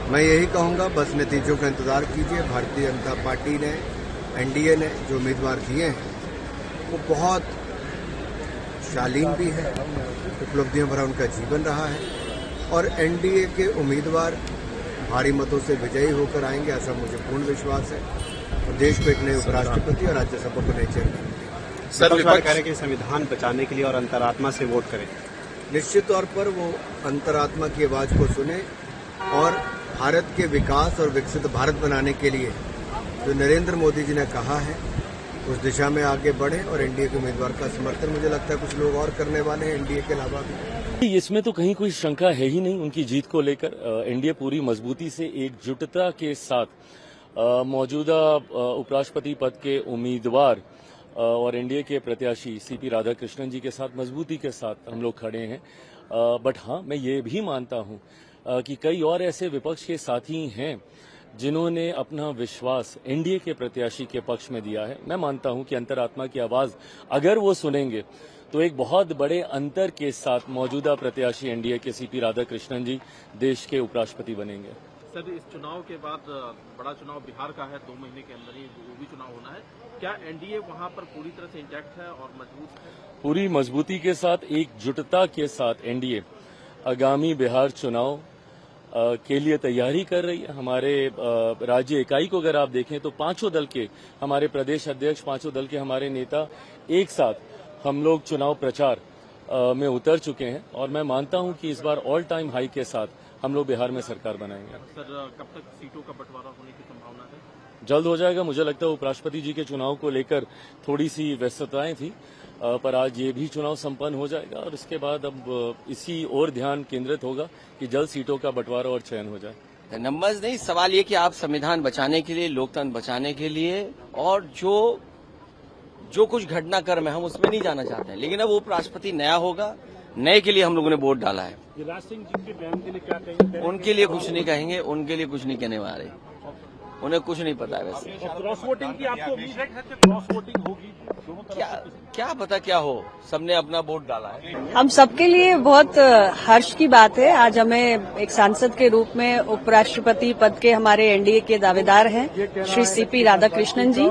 मैं यही कहूंगा, बस नतीजों का इंतजार कीजिए। भारतीय जनता पार्टी ने, एनडीए ने जो उम्मीदवार दिए हैं वो बहुत शालीन भी है, उपलब्धियों भरा उनका जीवन रहा है और एनडीए के उम्मीदवार भारी मतों से विजयी होकर आएंगे, ऐसा मुझे पूर्ण विश्वास है। और देश को एक नए उपराष्ट्रपति और राज्यसभा को नए चेयरमैन। सर, विपक्ष कह रहे हैं कि संविधान बचाने के लिए और अंतरात्मा से वोट करें। निश्चित तौर पर वो अंतरात्मा की आवाज को सुने और भारत के विकास और विकसित भारत बनाने के लिए जो नरेंद्र मोदी जी ने कहा है उस दिशा में आगे बढ़े और एनडीए के उम्मीदवार का समर्थन मुझे लगता है कुछ लोग और करने वाले हैं एनडीए के अलावा भी। इसमें तो कहीं कोई शंका है ही नहीं उनकी जीत को लेकर। एनडीए पूरी मजबूती से एकजुटता के साथ मौजूदा उपराष्ट्रपति पद के उम्मीदवार और एनडीए के प्रत्याशी सीपी राधाकृष्णन जी के साथ मजबूती के साथ हम लोग खड़े हैं। बट हाँ, मैं ये भी मानता हूँ कि कई और ऐसे विपक्ष के साथी हैं जिन्होंने अपना विश्वास एनडीए के प्रत्याशी के पक्ष में दिया है। मैं मानता हूं कि अंतरात्मा की आवाज अगर वो सुनेंगे तो एक बहुत बड़े अंतर के साथ मौजूदा प्रत्याशी एनडीए के सीपी राधाकृष्णन जी देश के उपराष्ट्रपति बनेंगे। सर, इस चुनाव के बाद बड़ा चुनाव बिहार का है, 2 महीने के अंदर ही वो भी चुनाव होना है। क्या एनडीए वहां पर पूरी तरह से इंटैक्ट है और मजबूत है? पूरी मजबूती के साथ, एकजुटता के साथ एनडीए आगामी बिहार चुनाव के लिए तैयारी कर रही है। हमारे राज्य इकाई को अगर आप देखें तो पांचों दल के हमारे प्रदेश अध्यक्ष, पांचों दल के हमारे नेता एक साथ हम लोग चुनाव प्रचार में उतर चुके हैं और मैं मानता हूं कि इस बार ऑल टाइम हाई के साथ हम लोग बिहार में सरकार बनाएंगे। सर, कब तक सीटों का बंटवारा होने की संभावना है? जल्द हो जाएगा। मुझे लगता है उपराष्ट्रपति जी के चुनाव को लेकर थोड़ी सी व्यस्तताएं थी, पर आज ये भी चुनाव संपन्न हो जाएगा और इसके बाद अब इसी ओर ध्यान केंद्रित होगा कि जल्द सीटों का बंटवारा और चयन हो जाए। नंबर्स नहीं, सवाल ये कि आप संविधान बचाने के लिए, लोकतंत्र बचाने के लिए और जो कुछ घटनाक्रम है हम उसमें नहीं जाना चाहते हैं, लेकिन अब उपराष्ट्रपति नया होगा, नए के लिए हम लोगों ने वोट डाला है। युवराज सिंह जी के बयान के लिए क्या कहेंगे? उनके लिए कुछ नहीं कहेंगे, उनके लिए कुछ नहीं कहने वाले, उन्हें कुछ नहीं पता है। वैसे क्रॉस वोटिंग की आपको उम्मीद है कि क्रॉस वोटिंग होगी? क्या पता क्या हो, सबने अपना वोट डाला है। हम सबके लिए बहुत हर्ष की बात है। आज हमें एक सांसद के रूप में उपराष्ट्रपति पद के हमारे एनडीए के दावेदार हैं श्री सीपी राधाकृष्णन जी,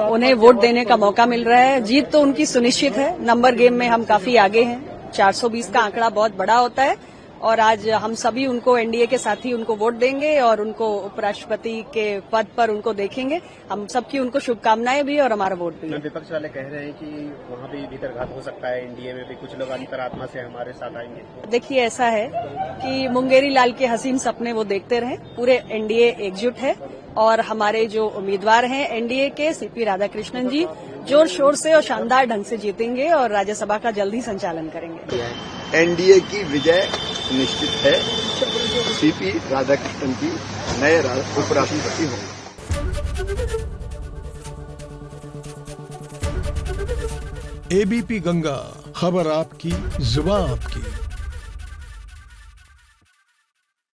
उन्हें वोट देने का मौका मिल रहा है। जीत तो उनकी सुनिश्चित है। नंबर गेम में हम काफी आगे हैं। 420 का आंकड़ा बहुत बड़ा होता है और आज हम सभी उनको, एनडीए के साथी उनको वोट देंगे और उनको उपराष्ट्रपति के पद पर उनको देखेंगे। हम सबकी उनको शुभकामनाएं भी और हमारा वोट भी। विपक्ष वाले कह रहे हैं कि वहाँ भी भीतरघात हो सकता है, एनडीए में भी कुछ लोग अंतरात्मा से हमारे साथ आएंगे। देखिए, ऐसा है कि मुंगेरी लाल के हसीन सपने वो देखते रहे। पूरे एनडीए एकजुट है और हमारे जो उम्मीदवार हैं एनडीए के सीपी राधाकृष्णन जी जोर शोर से और शानदार ढंग से जीतेंगे और राज्यसभा का जल्द ही संचालन करेंगे। एनडीए की विजय निश्चित है। सीपी राधाकृष्णन जी नए उपराष्ट्रपति होंगे। एबीपी गंगा, खबर आपकी, जुबान आपकी।